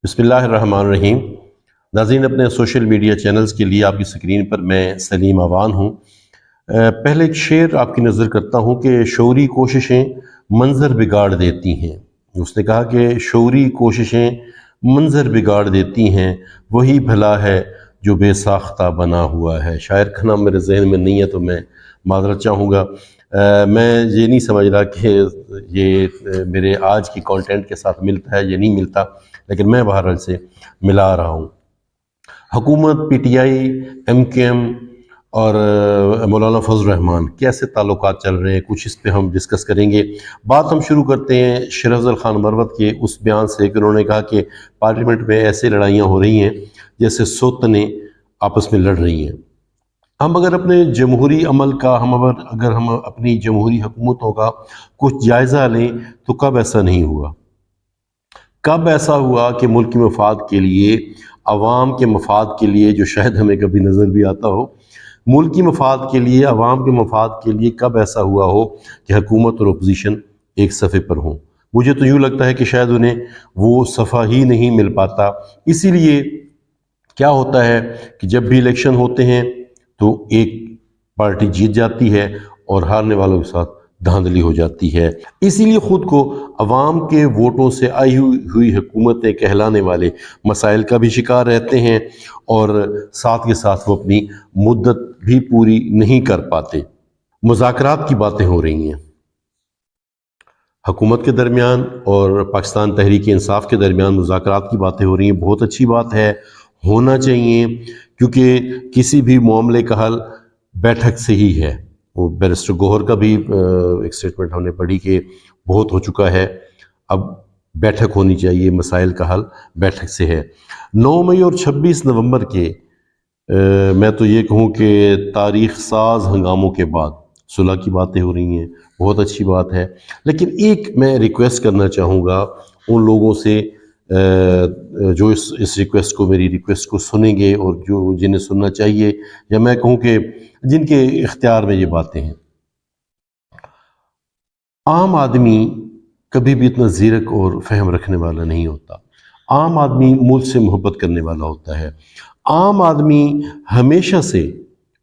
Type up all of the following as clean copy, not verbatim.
بسم اللہ الرحمن الرحیم۔ ناظرین، اپنے سوشل میڈیا چینلز کے لیے آپ کی سکرین پر میں سلیم اوان ہوں۔ پہلے ایک شعر آپ کی نظر کرتا ہوں کہ شعوری کوششیں منظر بگاڑ دیتی ہیں۔ اس نے کہا کہ شعوری کوششیں منظر بگاڑ دیتی ہیں، وہی بھلا ہے جو بے ساختہ بنا ہوا ہے۔ شاعر کا نام میرے ذہن میں نہیں ہے تو میں معذرت چاہوں گا۔ میں یہ نہیں سمجھ رہا کہ یہ میرے آج کی کانٹینٹ کے ساتھ ملتا ہے یا نہیں ملتا، لیکن میں بہرحال سے ملا رہا ہوں۔ حکومت، پی ٹی آئی، ایم کیو ایم اور مولانا فضل الرحمان کیسے تعلقات چل رہے ہیں، کچھ اس پہ ہم ڈسکس کریں گے۔ بات ہم شروع کرتے ہیں شیر افضل خان مروت کے اس بیان سے کہ انہوں نے کہا کہ پارلیمنٹ میں ایسے لڑائیاں ہو رہی ہیں جیسے سوتنیں آپس میں لڑ رہی ہیں۔ ہم اگر اپنے جمہوری عمل کا اگر ہم اپنی جمہوری حکومتوں کا کچھ جائزہ لیں تو کب ایسا نہیں ہوا؟ کب ایسا ہوا کہ ملک کے مفاد کے لیے، عوام کے مفاد کے لیے، جو شاید ہمیں کبھی نظر بھی آتا ہو، ملکی مفاد کے لیے، عوام کے مفاد کے لیے کب ایسا ہوا ہو کہ حکومت اور اپوزیشن ایک صفحے پر ہوں؟ مجھے تو یوں لگتا ہے کہ شاید انہیں وہ صفحہ ہی نہیں مل پاتا۔ اسی لیے کیا ہوتا ہے کہ جب بھی الیکشن ہوتے ہیں تو ایک پارٹی جیت جاتی ہے اور ہارنے والوں کے ساتھ دھاندلی ہو جاتی ہے۔ اسی لیے خود کو عوام کے ووٹوں سے آئی ہوئی حکومتیں کہلانے والے مسائل کا بھی شکار رہتے ہیں، اور ساتھ کے ساتھ وہ اپنی مدت بھی پوری نہیں کر پاتے۔ مذاکرات کی باتیں ہو رہی ہیں حکومت کے درمیان اور پاکستان تحریک انصاف کے درمیان، مذاکرات کی باتیں ہو رہی ہیں۔ بہت اچھی بات ہے، ہونا چاہیے، کیونکہ کسی بھی معاملے کا حل بیٹھک سے ہی ہے۔ وہ بیرسٹر گوہر کا بھی ایک سٹیٹمنٹ ہم نے پڑھی کہ بہت ہو چکا ہے، اب بیٹھک ہونی چاہیے، مسائل کا حل بیٹھک سے ہے۔ 9 مئی اور 26 نومبر کے میں تو یہ کہوں کہ تاریخ ساز ہنگاموں کے بعد صلح کی باتیں ہو رہی ہیں، بہت اچھی بات ہے۔ لیکن ایک میں ریکویسٹ کرنا چاہوں گا ان لوگوں سے جو اس ریکویسٹ کو، میری ریکویسٹ کو سنیں گے، اور جو جنہیں سننا چاہیے، یا میں کہوں کہ جن کے اختیار میں یہ باتیں ہیں۔ عام آدمی کبھی بھی اتنا زیرک اور فہم رکھنے والا نہیں ہوتا۔ عام آدمی ملک سے محبت کرنے والا ہوتا ہے۔ عام آدمی ہمیشہ سے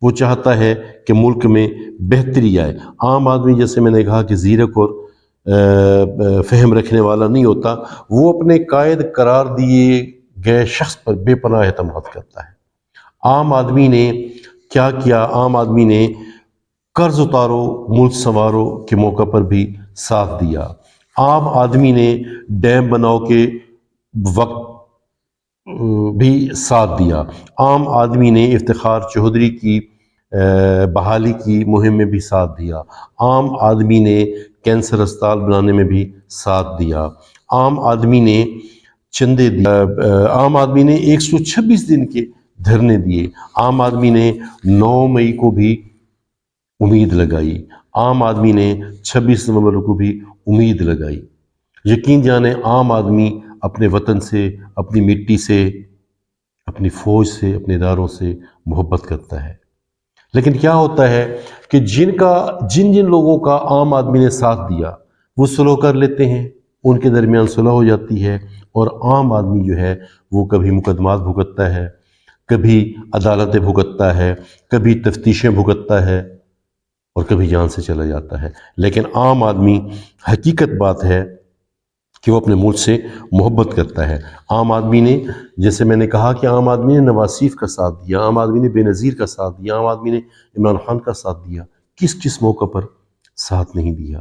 وہ چاہتا ہے کہ ملک میں بہتری آئے۔ عام آدمی، جیسے میں نے کہا، کہ زیرک اور فہم رکھنے والا نہیں ہوتا، وہ اپنے قائد قرار دیے گئے شخص پر بے پناہ اعتماد کرتا ہے۔ عام آدمی نے کیا کیا؟ عام آدمی نے قرض اتارو ملک سنوارو کے موقع پر بھی ساتھ دیا۔ عام آدمی نے ڈیم بناؤ کے وقت بھی ساتھ دیا۔ عام آدمی نے افتخار چودھری کی بحالی کی مہم میں بھی ساتھ دیا۔ عام آدمی نے کینسر اسپتال بنانے میں بھی ساتھ دیا۔ عام آدمی نے چندے دیا۔ عام آدمی نے 126 دن کے دھرنے دیے۔ عام آدمی نے 9 مئی کو بھی امید لگائی۔ عام آدمی نے 26 نومبر کو بھی امید لگائی۔ یقین جانیں، عام آدمی اپنے وطن سے، اپنی مٹی سے، اپنی فوج سے، اپنے اداروں سے محبت کرتا ہے۔ لیکن کیا ہوتا ہے کہ جن لوگوں کا عام آدمی نے ساتھ دیا، وہ صلح کر لیتے ہیں، ان کے درمیان صلح ہو جاتی ہے، اور عام آدمی جو ہے وہ کبھی مقدمات بھگتتا ہے، کبھی عدالتیں بھگتتا ہے، کبھی تفتیشیں بھگتتا ہے، اور کبھی جان سے چلا جاتا ہے۔ لیکن عام آدمی، حقیقت بات ہے کہ وہ اپنے ملک سے محبت کرتا ہے۔ عام آدمی نے، جیسے میں نے کہا کہ عام آدمی نے نواز شریف کا ساتھ دیا، عام آدمی نے بے نظیر کا ساتھ دیا، عام آدمی نے عمران خان کا ساتھ دیا، کس موقع پر ساتھ نہیں دیا؟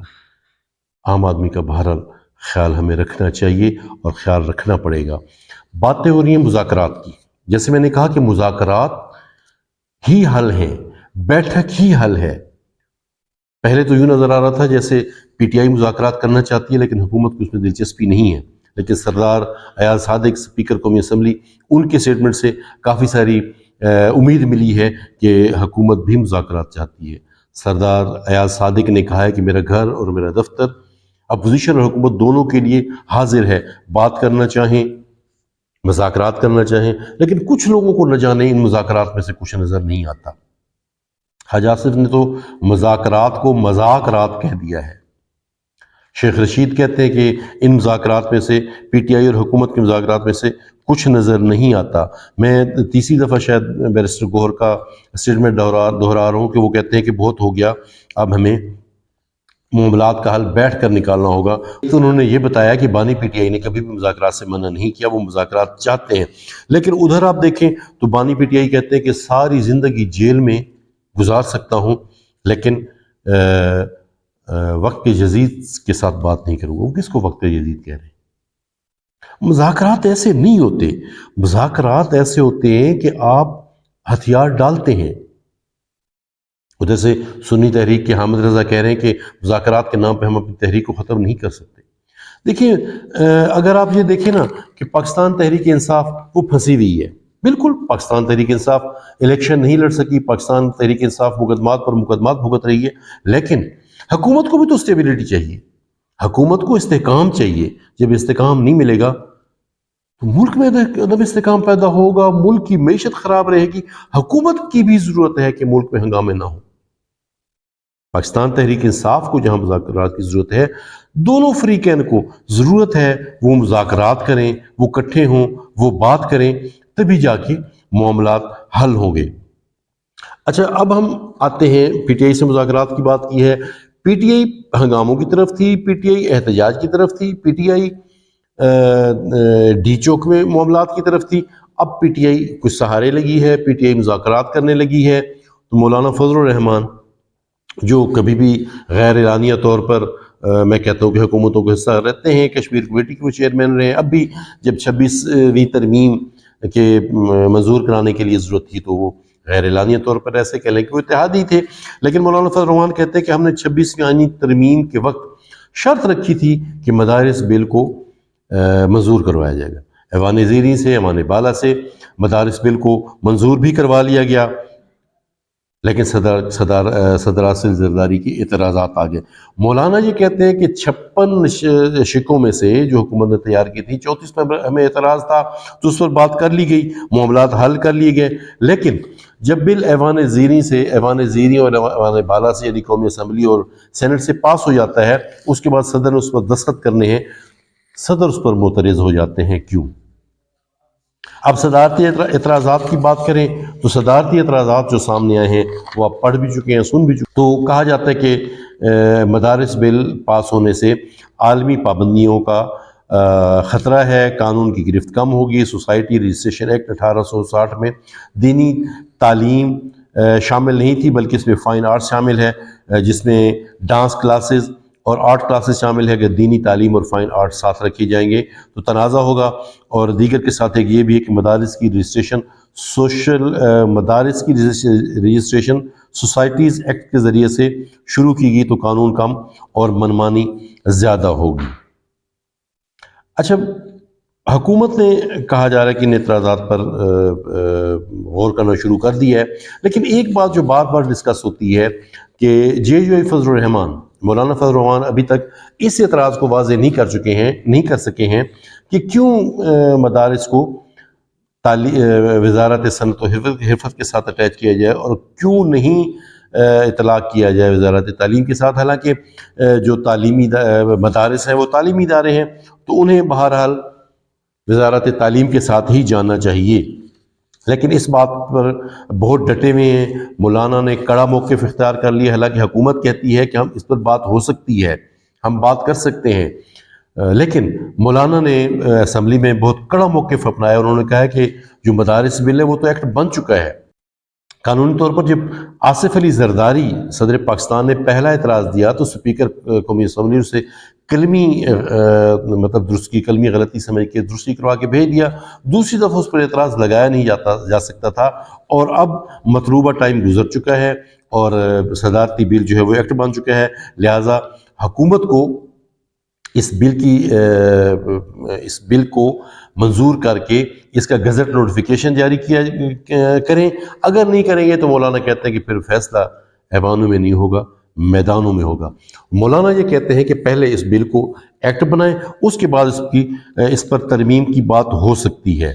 عام آدمی کا بہرحال خیال ہمیں رکھنا چاہیے اور خیال رکھنا پڑے گا۔ باتیں ہو رہی ہیں مذاکرات کی۔ جیسے میں نے کہا کہ مذاکرات ہی حل ہیں، بیٹھک ہی حل ہے۔ پہلے تو یوں نظر آ رہا تھا جیسے پی ٹی آئی مذاکرات کرنا چاہتی ہے، لیکن حکومت کو اس میں دلچسپی نہیں ہے۔ لیکن سردار ایاز صادق، اسپیکر قومی اسمبلی، ان کے اسٹیٹمنٹ سے کافی ساری امید ملی ہے کہ حکومت بھی مذاکرات چاہتی ہے۔ سردار ایاز صادق نے کہا ہے کہ میرا گھر اور میرا دفتر اپوزیشن اور حکومت دونوں کے لیے حاضر ہے، بات کرنا چاہیں، مذاکرات کرنا چاہیں۔ لیکن کچھ لوگوں کو نہ جانے ان مذاکرات میں سے کچھ نظر نہیں آتا۔ حاج آصف نے تو مذاکرات کو مذاکرات کہہ دیا ہے۔ شیخ رشید کہتے ہیں کہ ان مذاکرات میں سے پی ٹی آئی اور حکومت کے مذاکرات میں سے کچھ نظر نہیں آتا۔ میں تیسری دفعہ شاید بیرسٹر گوہر کا اسٹیٹمنٹ دہرا رہا ہوں کہ وہ کہتے ہیں کہ بہت ہو گیا، اب ہمیں معاملات کا حل بیٹھ کر نکالنا ہوگا۔ تو انہوں نے یہ بتایا کہ بانی پی ٹی آئی نے کبھی بھی مذاکرات سے منع نہیں کیا، وہ مذاکرات چاہتے ہیں، لیکن ادھر آپ دیکھیں تو بانی پی ٹی آئی کہتے ہیں کہ ساری زندگی جیل میں گزار سکتا ہوں، لیکن وقت یزید کے ساتھ بات نہیں کروں گا۔ وہ کس کو وقت یزید کہہ رہے ہیں؟ مذاکرات ایسے نہیں ہوتے، مذاکرات ایسے ہوتے ہیں کہ آپ ہتھیار ڈالتے ہیں۔ ادھر سے سنی تحریک کے حامد رضا کہہ رہے ہیں کہ مذاکرات کے نام پہ ہم اپنی تحریک کو ختم نہیں کر سکتے۔ دیکھیں اگر آپ یہ دیکھیں نا کہ پاکستان تحریک انصاف وہ پھنسی ہوئی ہے، بالکل پاکستان تحریک انصاف الیکشن نہیں لڑ سکی، پاکستان تحریک انصاف مقدمات پر مقدمات بھگت رہی ہے، لیکن حکومت کو بھی تو اسٹیبلٹی چاہیے، حکومت کو استحکام چاہیے۔ جب استحکام نہیں ملے گا تو ملک میں عدم استحکام پیدا ہوگا، ملک کی معیشت خراب رہے گی۔ حکومت کی بھی ضرورت ہے کہ ملک میں ہنگامے نہ ہوں۔ پاکستان تحریک انصاف کو جہاں مذاکرات کی ضرورت ہے، دونوں فریقین کو ضرورت ہے وہ مذاکرات کریں، وہ اکٹھے ہوں، وہ بات کریں، تبھی جا کے معاملات حل ہوں گے۔ اچھا اب ہم آتے ہیں پی ٹی آئی سے مذاکرات کی بات کی ہے، پی ٹی آئی ہنگاموں کی طرف تھی، پی ٹی آئی احتجاج کی طرف تھی، پی ٹی آئی ڈی چوک میں معاملات کی طرف تھی، اب پی ٹی آئی کچھ سہارے لگی ہے، پی ٹی آئی مذاکرات کرنے لگی ہے۔ تو مولانا فضل الرحمان جو کبھی بھی غیر اعلانیہ طور پر میں کہتا ہوں کہ حکومتوں کو حصہ رہتے ہیں، کشمیر کمیٹی کے وہ چیئرمین رہے ہیں، اب بھی جب 26ویں ترمیم کے منظور کرانے کے لیے ضرورت تھی تو وہ غیر اعلانیہ طور پر ایسے کہہ لیں کہ وہ اتحادی تھے، لیکن مولانا فضل الرحمان کہتے ہیں کہ ہم نے 26ویں آئینی ترمیم کے وقت شرط رکھی تھی کہ مدارس بل کو منظور کروایا جائے گا۔ ایوان زیریں سے، ایوان بالا سے مدارس بل کو منظور بھی کروا لیا گیا، لیکن صدر آصف زرداری کی اعتراضات آ گئے۔ مولانا یہ کہتے ہیں کہ 56 شکوں میں سے جو حکومت نے تیار کی تھی، 34 میں ہمیں اعتراض تھا تو اس پر بات کر لی گئی، معاملات حل کر لیے گئے، لیکن جب بل ایوان زیریں اور ایوان بالا سے یعنی قومی اسمبلی اور سینٹ سے پاس ہو جاتا ہے، اس کے بعد صدر نے اس پر دستخط کرنے ہیں، صدر اس پر معترض ہو جاتے ہیں۔ کیوں؟ اب صدارتی اعتراضات کی بات کریں تو صدارتی اعتراضات جو سامنے آئے ہیں وہ آپ پڑھ بھی چکے ہیں، سن بھی چکے ہیں۔ تو کہا جاتا ہے کہ مدارس بل پاس ہونے سے عالمی پابندیوں کا خطرہ ہے، قانون کی گرفت کم ہوگی۔ سوسائٹی رجسٹریشن ایکٹ 1860 میں دینی تعلیم شامل نہیں تھی، بلکہ اس میں فائن آرٹس شامل ہے، جس میں ڈانس کلاسز اور آرٹ کلاسز شامل ہے۔ اگر دینی تعلیم اور فائن آرٹ ساتھ رکھے جائیں گے تو تنازع ہوگا، اور دیگر کے ساتھ ایک یہ بھی ہے کہ مدارس کی رجسٹریشن سوسائٹیز ایکٹ کے ذریعے سے شروع کی گئی تو قانون کم اور منمانی زیادہ ہوگی۔ اچھا حکومت نے کہا جا رہا ہے کہ ان اعتراضات پر غور کرنا شروع کر دیا ہے، لیکن ایک بات جو بار بار ڈسکس ہوتی ہے کہ فضل الرحمان، مولانا فضل الرحمان ابھی تک اس اعتراض کو واضح نہیں کر سکے ہیں کہ کیوں مدارس کو وزارت صنعت و حرفت کے ساتھ اٹیچ کیا جائے اور کیوں نہیں اطلاق کیا جائے وزارت تعلیم کے ساتھ، حالانکہ جو تعلیمی مدارس ہیں وہ تعلیمی ادارے ہیں تو انہیں بہرحال وزارت تعلیم کے ساتھ ہی جانا چاہیے۔ لیکن اس بات پر بہت ڈٹے ہوئے ہیں، مولانا نے کڑا موقف اختیار کر لیا، حالانکہ حکومت کہتی ہے کہ ہم اس پر بات ہو سکتی ہے، ہم بات کر سکتے ہیں، لیکن مولانا نے اسمبلی میں بہت کڑا موقف اپنایا، انہوں نے کہا کہ جو مدارس بل ہے وہ تو ایکٹ بن چکا ہے۔ قانونی طور پر جب آصف علی زرداری صدر پاکستان نے پہلا اعتراض دیا تو اسپیکر قومی اسمبلی سے کلمی غلطی سمجھ کے درستی کروا کے بھیج دیا، دوسری دفعہ اس پر اعتراض لگایا نہیں جا سکتا تھا، اور اب مطلوبہ ٹائم گزر چکا ہے اور صدارتی بل جو ہے وہ ایکٹ بن چکا ہے، لہٰذا حکومت کو اس بل کو منظور کر کے اس کا گزٹ نوٹیفیکیشن جاری کریں۔ اگر نہیں کریں گے تو مولانا کہتے ہیں کہ پھر فیصلہ ایوانوں میں نہیں ہوگا، میدانوں میں ہوگا۔ مولانا یہ کہتے ہیں کہ پہلے اس بل کو ایکٹ بنائیں، اس کے بعد اس پر ترمیم کی بات ہو سکتی ہے۔